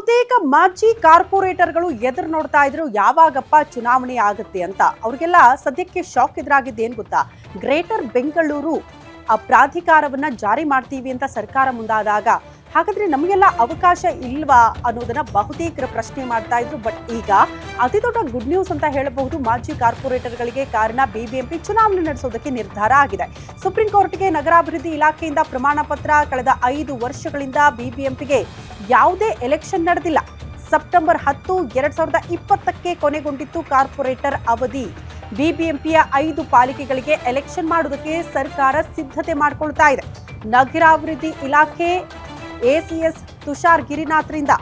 ಬಹುತೇಕ ಮಾಜಿ ಕಾರ್ಪೊರೇಟರ್ಗಳು ಎದುರು ನೋಡ್ತಾ ಇದ್ರು ಯಾವಾಗಪ್ಪ ಚುನಾವಣೆ ಆಗುತ್ತೆ ಅಂತ. ಅವ್ರಿಗೆಲ್ಲ ಸದ್ಯಕ್ಕೆ ಶಾಕ್ ಎದುರಾಗಿದ್ದು ಏನ್ ಗೊತ್ತಾ, ಗ್ರೇಟರ್ ಬೆಂಗಳೂರು ಪ್ರಾಧಿಕಾರವನ್ನ ಜಾರಿ ಮಾಡ್ತೀವಿ ಅಂತ ಸರ್ಕಾರ ಮುಂದಾದಾಗ ಹಾಗಾದ್ರೆ ನಮಗೆಲ್ಲ ಅವಕಾಶ ಇಲ್ವಾ ಅನ್ನೋದನ್ನ ಬಹುತೇಕರು ಪ್ರಶ್ನೆ ಮಾಡ್ತಾ ಇದ್ರು. ಬಟ್ ಈಗ ಅತಿ ದೊಡ್ಡ ಗುಡ್ ನ್ಯೂಸ್ ಅಂತ ಹೇಳಬಹುದು ಮಾಜಿ ಕಾರ್ಪೊರೇಟರ್ಗಳಿಗೆ. ಕಾರಣ ಬಿಬಿಎಂಪಿ ಚುನಾವಣೆ ನಡೆಸೋದಕ್ಕೆ ನಿರ್ಧಾರ ಆಗಿದೆ. ಸುಪ್ರೀಂ ಕೋರ್ಟ್ಗೆ ನಗರಾಭಿವೃದ್ಧಿ ಇಲಾಖೆಯಿಂದ ಪ್ರಮಾಣ ಪತ್ರ. ಕಳೆದ 5 ವರ್ಷಗಳಿಂದ ಬಿಬಿಎಂಪಿಗೆ ಯಾವುದೇ ಎಲೆಕ್ಷನ್ ನಡೆದಿಲ್ಲ. ಸೆಪ್ಟೆಂಬರ್ 10, 2020ಕ್ಕೆ ಕೊನೆಗೊಂಡಿತ್ತು ಕಾರ್ಪೊರೇಟರ್ ಅವಧಿ. ಬಿಬಿಎಂಪಿಯ 5 ಪಾಲಿಕೆಗಳಿಗೆ ಎಲೆಕ್ಷನ್ ಮಾಡೋದಕ್ಕೆ ಸರ್ಕಾರ ಸಿದ್ಧತೆ ಮಾಡಿಕೊಳ್ತಾ ಇದೆ. ನಗರಾಭಿವೃದ್ಧಿ ಇಲಾಖೆ ಎಸಿಎಸ್ ತುಷಾರ್ ಗಿರಿನಾಥ್ರಿಂದ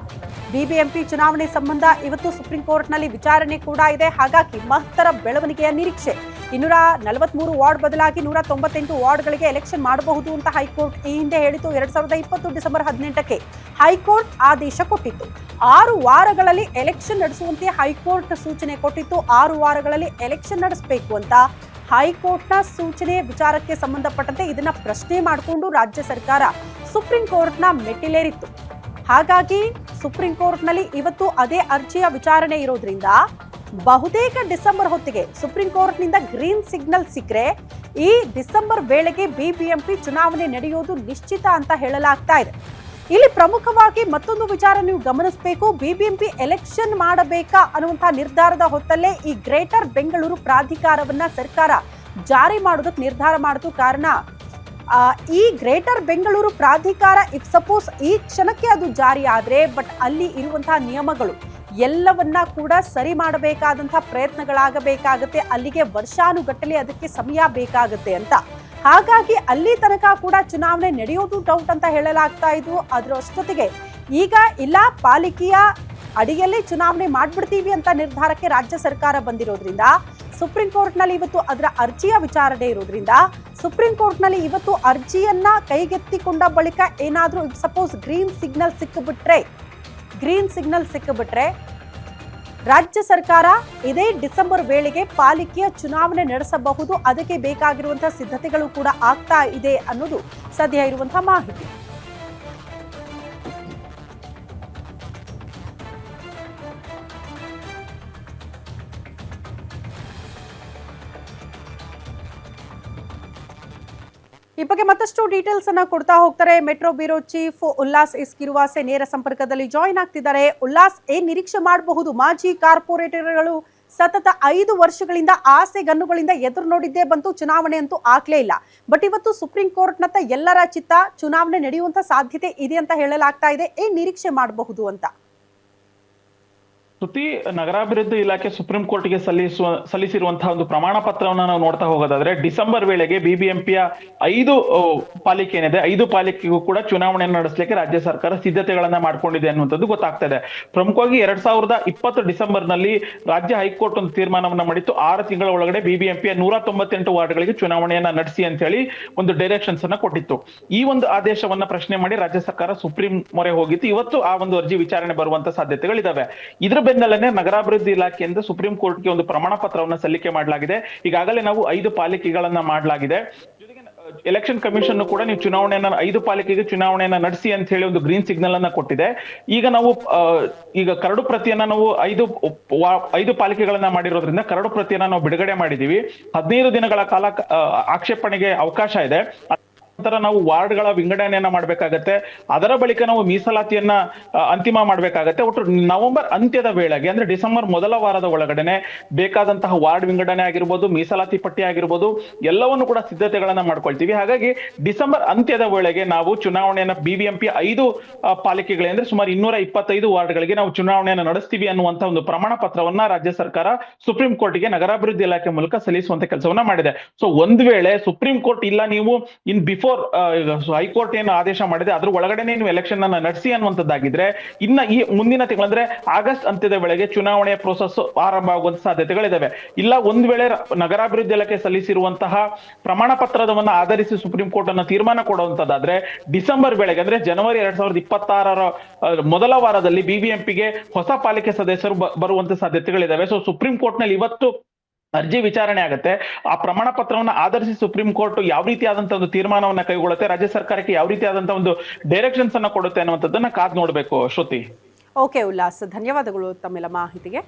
ಬಿಬಿಎಂಪಿ ಚುನಾವಣೆ ಸಂಬಂಧ ಇವತ್ತು ಸುಪ್ರೀಂ ಕೋರ್ಟ್ನಲ್ಲಿ ವಿಚಾರಣೆ ಕೂಡ ಇದೆ. ಹಾಗಾಗಿ ಮಹತ್ತರ ಬೆಳವಣಿಗೆಯ ನಿರೀಕ್ಷೆ. 243 ವಾರ್ಡ್ ಬದಲಾಗಿ 198 ವಾರ್ಡ್ಗಳಿಗೆ ಎಲೆಕ್ಷನ್ ಮಾಡಬಹುದು ಅಂತ ಹೈಕೋರ್ಟ್ ಈ ಹಿಂದೆ ಹೇಳಿತು. 2020 ಡಿಸೆಂಬರ್ 18ಕ್ಕೆ ಹೈಕೋರ್ಟ್ ಆದೇಶ ಕೊಟ್ಟಿತ್ತು. 6 ವಾರಗಳಲ್ಲಿ ಎಲೆಕ್ಷನ್ ನಡೆಸುವಂತೆ ಹೈಕೋರ್ಟ್ ಸೂಚನೆ ಕೊಟ್ಟಿತ್ತು. 6 ವಾರಗಳಲ್ಲಿ ಎಲೆಕ್ಷನ್ ನಡೆಸಬೇಕು ಅಂತ ಹೈಕೋರ್ಟ್ನ ಸೂಚನೆ ವಿಚಾರಕ್ಕೆ ಸಂಬಂಧಪಟ್ಟಂತೆ ಇದನ್ನ ಪ್ರಶ್ನೆ ಮಾಡಿಕೊಂಡು ರಾಜ್ಯ ಸರ್ಕಾರ ಸುಪ್ರೀಂ ಕೋರ್ಟ್ನ ಮೆಟ್ಟಿಲೇರಿತ್ತು. ಹಾಗಾಗಿ ಸುಪ್ರೀಂ ಕೋರ್ಟ್ನಲ್ಲಿ ಇವತ್ತು ಅದೇ ಅರ್ಜಿಯ ವಿಚಾರಣೆ ಇರೋದ್ರಿಂದ ಬಹುತೇಕ ಡಿಸೆಂಬರ್ ಹೊತ್ತಿಗೆ ಸುಪ್ರೀಂ ಕೋರ್ಟ್ನಿಂದ ಗ್ರೀನ್ ಸಿಗ್ನಲ್ ಸಿಕ್ಕರೆ ಈ ಡಿಸೆಂಬರ್ ವೇಳೆಗೆ ಬಿಬಿಎಂಪಿ ಚುನಾವಣೆ ನಡೆಯೋದು ನಿಶ್ಚಿತ ಅಂತ ಹೇಳಲಾಗ್ತಾ ಇದೆ. ಇಲ್ಲಿ ಪ್ರಮುಖವಾಗಿ ಮತ್ತೊಂದು ವಿಚಾರ ನೀವು ಗಮನಿಸಬೇಕು. ಬಿಬಿಎಂಪಿ ಎಲೆಕ್ಷನ್ ಮಾಡಬೇಕಾ ಅನ್ನುವಂತಹ ನಿರ್ಧಾರದ ಹೊತ್ತಲ್ಲೇ ಈ ಗ್ರೇಟರ್ ಬೆಂಗಳೂರು ಪ್ರಾಧಿಕಾರವನ್ನ ಸರ್ಕಾರ ಜಾರಿ ಮಾಡೋದಕ್ಕೆ ನಿರ್ಧಾರ ಮಾಡಿತು. ಕಾರಣ ಈ ಗ್ರೇಟರ್ ಬೆಂಗಳೂರು ಪ್ರಾಧಿಕಾರ ಇಫ್ ಸಪೋಸ್ ಈ ಕ್ಷಣಕ್ಕೆ ಅದು ಜಾರಿ ಆದ್ರೆ, ಬಟ್ ಅಲ್ಲಿ ಇರುವಂತಹ ನಿಯಮಗಳು ಎಲ್ಲವನ್ನ ಕೂಡ ಸರಿ ಮಾಡಬೇಕಾದಂತಹ ಪ್ರಯತ್ನಗಳಾಗಬೇಕಾಗತ್ತೆ. ಅಲ್ಲಿಗೆ ವರ್ಷಾನುಗಟ್ಟಲೆ ಅದಕ್ಕೆ ಸಮಯ ಬೇಕಾಗುತ್ತೆ ಅಂತ. ಹಾಗಾಗಿ ಅಲ್ಲಿ ತನಕ ಕೂಡ ಚುನಾವಣೆ ನಡೆಯೋದು ಡೌಟ್ ಅಂತ ಹೇಳಲಾಗ್ತಾ ಇದ್ದು, ಅದರಷ್ಟೊತ್ತಿಗೆ ಈಗ ಇಲ್ಲ ಪಾಲಿಕೆಯ ಅಡಿಯಲ್ಲಿ ಚುನಾವಣೆ ಮಾಡ್ಬಿಡ್ತೀವಿ ಅಂತ ನಿರ್ಧಾರಕ್ಕೆ ರಾಜ್ಯ ಸರ್ಕಾರ ಬಂದಿರೋದ್ರಿಂದ ಸುಪ್ರೀಂ ಕೋರ್ಟ್ನಲ್ಲಿ ಇವತ್ತು ಅದರ ಅರ್ಜಿಯ ವಿಚಾರಣೆ ಇರೋದ್ರಿಂದ ಸುಪ್ರೀಂ ಕೋರ್ಟ್ನಲ್ಲಿ ಇವತ್ತು ಅರ್ಜಿಯನ್ನ ಕೈಗೆತ್ತಿಕೊಂಡ ಬಳಿಕ ಏನಾದರೂ ಸಪೋಸ್ ಗ್ರೀನ್ ಸಿಗ್ನಲ್ ಸಿಕ್ಕಿಬಿಟ್ರೆ ರಾಜ್ಯ ಸರ್ಕಾರ ಇದೇ ಡಿಸೆಂಬರ್ ವೇಳೆಗೆ ಪಾಲಿಕೆಯ ಚುನಾವಣೆ ನಡೆಸಬಹುದು. ಅದಕ್ಕೆ ಬೇಕಾಗಿರುವಂತಹ ಸಿದ್ಧತೆಗಳು ಕೂಡ ಆಗ್ತಾ ಇದೆ ಅನ್ನೋದು ಸದ್ಯ ಇರುವಂತಹ ಮಾಹಿತಿ. ಈ ಬಗ್ಗೆ ಮತ್ತಷ್ಟು ಡೀಟೇಲ್ಸ್ ಅನ್ನ ಕೊಡ್ತಾ ಹೋಗ್ತಾರೆ metro bureau chief Ullas S Kiruvase ನೇರ ಸಂಪರ್ಕದಲ್ಲಿ ಜಾಯಿನ್ ಆಗ್ತಿದ್ದಾರೆ. ಉಲ್ಲಾಸ್, ಏನ್ ನಿರೀಕ್ಷೆ ಮಾಡಬಹುದು? ಮಾಜಿ ಕಾರ್ಪೊರೇಟರ್ಗಳು ಸತತ 5 ವರ್ಷಗಳಿಂದ ಆಸೆಗಣ್ಣುಗಳಿಂದ ಎದುರು ನೋಡಿದ್ದೇ ಬಂತು, ಚುನಾವಣೆ ಅಂತೂ ಆಗ್ಲೇ ಇಲ್ಲ. ಬಟ್ ಇವತ್ತು ಸುಪ್ರೀಂ ಕೋರ್ಟ್ನತ್ತ ಎಲ್ಲರ ಚಿತ್ತ ಚುನಾವಣೆ ನಡೆಯುವಂತ ಸಾಧ್ಯತೆ ಇದೆ ಅಂತ ಹೇಳಲಾಗ್ತಾ ಇದೆ. ಏನ್ ನಿರೀಕ್ಷೆ ಮಾಡಬಹುದು ಅಂತ? ಶ್ರುತಿ, ನಗರಾಭಿವೃದ್ಧಿ ಇಲಾಖೆ ಸುಪ್ರೀಂ ಕೋರ್ಟ್ಗೆ ಸಲ್ಲಿಸಿರುವಂತಹ ಒಂದು ಪ್ರಮಾಣ ಪತ್ರವನ್ನ ನಾವು ನೋಡ್ತಾ ಹೋಗೋದಾದ್ರೆ ಡಿಸೆಂಬರ್ ವೇಳೆಗೆ ಬಿಬಿಎಂಪಿಯ 5 ಪಾಲಿಕೆ ಏನಿದೆ 5 ಪಾಲಿಕೆಗೂ ಕೂಡ ಚುನಾವಣೆಯನ್ನು ನಡೆಸಲಿಕ್ಕೆ ರಾಜ್ಯ ಸರ್ಕಾರ ಸಿದ್ಧತೆಗಳನ್ನ ಮಾಡ್ಕೊಂಡಿದೆ ಅನ್ನುವಂಥದ್ದು ಗೊತ್ತಾಗ್ತಾ ಇದೆ. ಪ್ರಮುಖವಾಗಿ 2020 ಡಿಸೆಂಬರ್ ನಲ್ಲಿ ರಾಜ್ಯ ಹೈಕೋರ್ಟ್ ಒಂದು ತೀರ್ಮಾನವನ್ನ ಮಾಡಿತ್ತು. 6 ತಿಂಗಳ ಒಳಗಡೆ ಬಿಬಿಎಂಪಿಯ 198 ವಾರ್ಡ್ಗಳಿಗೆ ಚುನಾವಣೆಯನ್ನ ನಡೆಸಿ ಅಂತ ಹೇಳಿ ಒಂದು ಡೈರೆಕ್ಷನ್ಸ್ ಅನ್ನ ಕೊಟ್ಟಿತ್ತು. ಈ ಒಂದು ಆದೇಶವನ್ನ ಪ್ರಶ್ನೆ ಮಾಡಿ ರಾಜ್ಯ ಸರ್ಕಾರ ಸುಪ್ರೀಂ ಮೊರೆ ಹೋಗಿತ್ತು. ಇವತ್ತು ಆ ಒಂದು ಅರ್ಜಿ ವಿಚಾರಣೆ ಬರುವಂತ ಸಾಧ್ಯತೆಗಳಿದಾವೆ. ಇದ್ರ ಬೆನ್ನಲ್ಲೇ ನಗರಾಭಿವೃದ್ಧಿ ಇಲಾಖೆಯಿಂದ ಸುಪ್ರೀಂ ಕೋರ್ಟ್ಗೆ ಒಂದು ಪ್ರಮಾಣ ಪತ್ರವನ್ನು ಸಲ್ಲಿಕೆ ಮಾಡಲಾಗಿದೆ. ಈಗಾಗಲೇ ನಾವು 5 ಪಾಲಿಕೆಗಳನ್ನ ಮಾಡಲಾಗಿದೆ. ಜೊತೆಗೆ ಎಲೆಕ್ಷನ್ ಕಮಿಷನ್ ಕೂಡ ನೀವು ಚುನಾವಣೆಯನ್ನ 5 ಪಾಲಿಕೆಗೆ ಚುನಾವಣೆಯನ್ನ ನಡೆಸಿ ಅಂತ ಹೇಳಿ ಒಂದು ಗ್ರೀನ್ ಸಿಗ್ನಲ್ ಅನ್ನ ಕೊಟ್ಟಿದೆ. ಈಗ ನಾವು ಕರಡು ಪ್ರತಿಯನ್ನ ನಾವು 5 ಪಾಲಿಕೆಗಳನ್ನ ಮಾಡಿರೋದ್ರಿಂದ ಕರಡು ಪ್ರತಿಯನ್ನ ನಾವು ಬಿಡುಗಡೆ ಮಾಡಿದೀವಿ. 15 ದಿನಗಳ ಕಾಲ ಆಕ್ಷೇಪಣೆಗೆ ಅವಕಾಶ ಇದೆ. ನಂತರ ನಾವು ವಾರ್ಡ್ಗಳ ವಿಂಗಡಣೆಯನ್ನ ಮಾಡ್ಬೇಕಾಗತ್ತೆ. ಅದರ ಬಳಿಕ ನಾವು ಮೀಸಲಾತಿಯನ್ನ ಅಂತಿಮ ಮಾಡ್ಬೇಕಾಗತ್ತೆ. ಒಟ್ಟು ನವೆಂಬರ್ ಅಂತ್ಯದ ವೇಳೆಗೆ ಅಂದ್ರೆ ಡಿಸೆಂಬರ್ ಮೊದಲ ವಾರದ ಒಳಗಡೆನೆ ಬೇಕಾದಂತಹ ವಾರ್ಡ್ ವಿಂಗಡಣೆ ಆಗಿರ್ಬೋದು, ಮೀಸಲಾತಿ ಪಟ್ಟಿ ಆಗಿರ್ಬೋದು, ಎಲ್ಲವನ್ನು ಕೂಡ ಸಿದ್ಧತೆಗಳನ್ನ ಮಾಡ್ಕೊಳ್ತೀವಿ. ಹಾಗಾಗಿ ಡಿಸೆಂಬರ್ ಅಂತ್ಯದ ವೇಳೆಗೆ ನಾವು ಚುನಾವಣೆಯನ್ನ ಬಿಬಿಎಂಪಿ 5 ಪಾಲಿಕೆಗಳೇ ಅಂದ್ರೆ ಸುಮಾರು 225 ವಾರ್ಡ್ಗಳಿಗೆ ನಾವು ಚುನಾವಣೆಯನ್ನ ನಡೆಸ್ತೀವಿ ಅನ್ನುವಂತ ಒಂದು ಪ್ರಮಾಣ ಪತ್ರವನ್ನ ರಾಜ್ಯ ಸರ್ಕಾರ ಸುಪ್ರೀಂ ಕೋರ್ಟ್ಗೆ ನಗರಾಭಿವೃದ್ಧಿ ಇಲಾಖೆ ಮೂಲಕ ಸಲ್ಲಿಸುವಂತ ಕೆಲಸವನ್ನ ಮಾಡಿದೆ. ಸೊ ಒಂದ್ ವೇಳೆ ಸುಪ್ರೀಂ ಕೋರ್ಟ್ ಇಲ್ಲ ನೀವು ಬಿಫೋರ್ ಹೈಕೋರ್ಟ್ ಏನು ಆದೇಶ ಮಾಡಿದೆ ಅದ್ರ ಒಳಗಡೆನೆ ನೀವು ಎಲೆಕ್ಷನ್ ಅನ್ನ ನಡೆಸಿ ಅನ್ನುವಂಥದ್ದಾಗಿದ್ರೆ ಇನ್ನ ಈ ಮುಂದಿನ ತಿಂಗಳು ಅಂದ್ರೆ ಆಗಸ್ಟ್ ಅಂತ್ಯದ ವೇಳೆಗೆ ಚುನಾವಣೆಯ ಪ್ರೋಸೆಸ್ ಆರಂಭ ಆಗುವಂತ ಸಾಧ್ಯತೆಗಳಿದಾವೆ. ಇಲ್ಲ ಒಂದ್ ವೇಳೆ ನಗರಾಭಿವೃದ್ಧಿ ಇಲಾಖೆ ಸಲ್ಲಿಸಿರುವಂತಹ ಪ್ರಮಾಣ ಪತ್ರದವನ್ನ ಆಧರಿಸಿ ಸುಪ್ರೀಂ ಕೋರ್ಟ್ ಅನ್ನ ತೀರ್ಮಾನ ಕೊಡುವಂತದ್ದಾದ್ರೆ ಡಿಸೆಂಬರ್ ವೇಳೆಗೆ ಅಂದ್ರೆ ಜನವರಿ 2026 ಮೊದಲ ವಾರದಲ್ಲಿ ಬಿಬಿಎಂಪಿಗೆ ಹೊಸ ಪಾಲಿಕೆ ಸದಸ್ಯರು ಬರುವಂತ ಸಾಧ್ಯತೆಗಳಿದಾವೆ. ಸೊ ಸುಪ್ರೀಂ ಕೋರ್ಟ್ ನಲ್ಲಿ ಇವತ್ತು ಅರ್ಜಿ ವಿಚಾರಣೆ ಆಗುತ್ತೆ. ಆ ಪ್ರಮಾಣ ಪತ್ರವನ್ನು ಆಧರಿಸಿ ಸುಪ್ರೀಂ ಕೋರ್ಟ್ ಯಾವ ರೀತಿಯಾದಂತಹ ಒಂದು ತೀರ್ಮಾನವನ್ನ ಕೈಗೊಳ್ಳುತ್ತೆ, ರಾಜ್ಯ ಸರ್ಕಾರಕ್ಕೆ ಯಾವ ರೀತಿಯಾದಂತಹ ಒಂದು ಡೈರೆಕ್ಷನ್ಸ್ ಅನ್ನ ಕೊಡುತ್ತೆ ಅನ್ನುವಂಥದ್ದನ್ನ ಕಾದ್ ನೋಡ್ಬೇಕು ಶ್ರುತಿ. ಓಕೆ ಉಲ್ಲಾಸ್, ಧನ್ಯವಾದಗಳು ತಮ್ಮೆಲ್ಲ ಮಾಹಿತಿಗೆ.